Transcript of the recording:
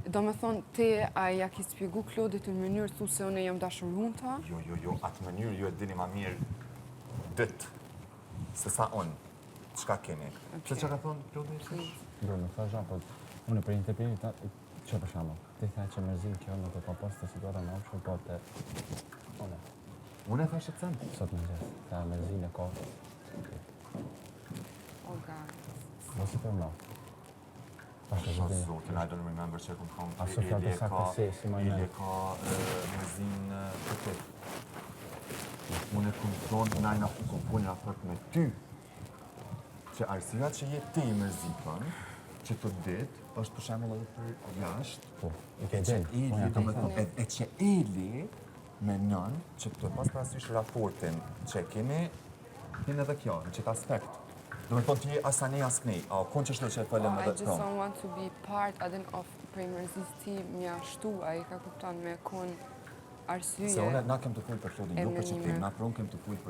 Do me thonë, ti a ja ki spjegu Klodit në mënyrë thu se unë jam dashurunta? Jo, atë mënyrë ju e dini ma mirë dëtë, se sa unë, qka keni. Pse që ka thonë Klodi? Do, në tha zha, po unë për interpretit, që për shama, ti tha që mërzim kjo në të ka pas të situata në opshme, po të... Unë e thashtë të cëmë? Sot në gjithë, ta mërzim e ka... O, guys. Mos i për ma. Zotin, I don't remember që këmë thonë A Sofia të saktë si ma Ili ka mërzim të të. Unë e këmë thonë, najna u këmë raport me ty. Që arsia që je ti i mërzitën, që të ditë, është për shemull edhe për jashtë. Po, i ke gjenë. E që Eli menon që të pas parasysh raportin që kemi, hin edhe kjo, në qëtë aspekt. Do me thonë ti asani as kënej, a konë që shtë që e pëllem I edhe just don't want to be part adin of prej mërzis ti mja shtu, a i ka kupton me kon arsye. Se unë na kem të full për Klodin, jo për që ti, na për unë kem të full për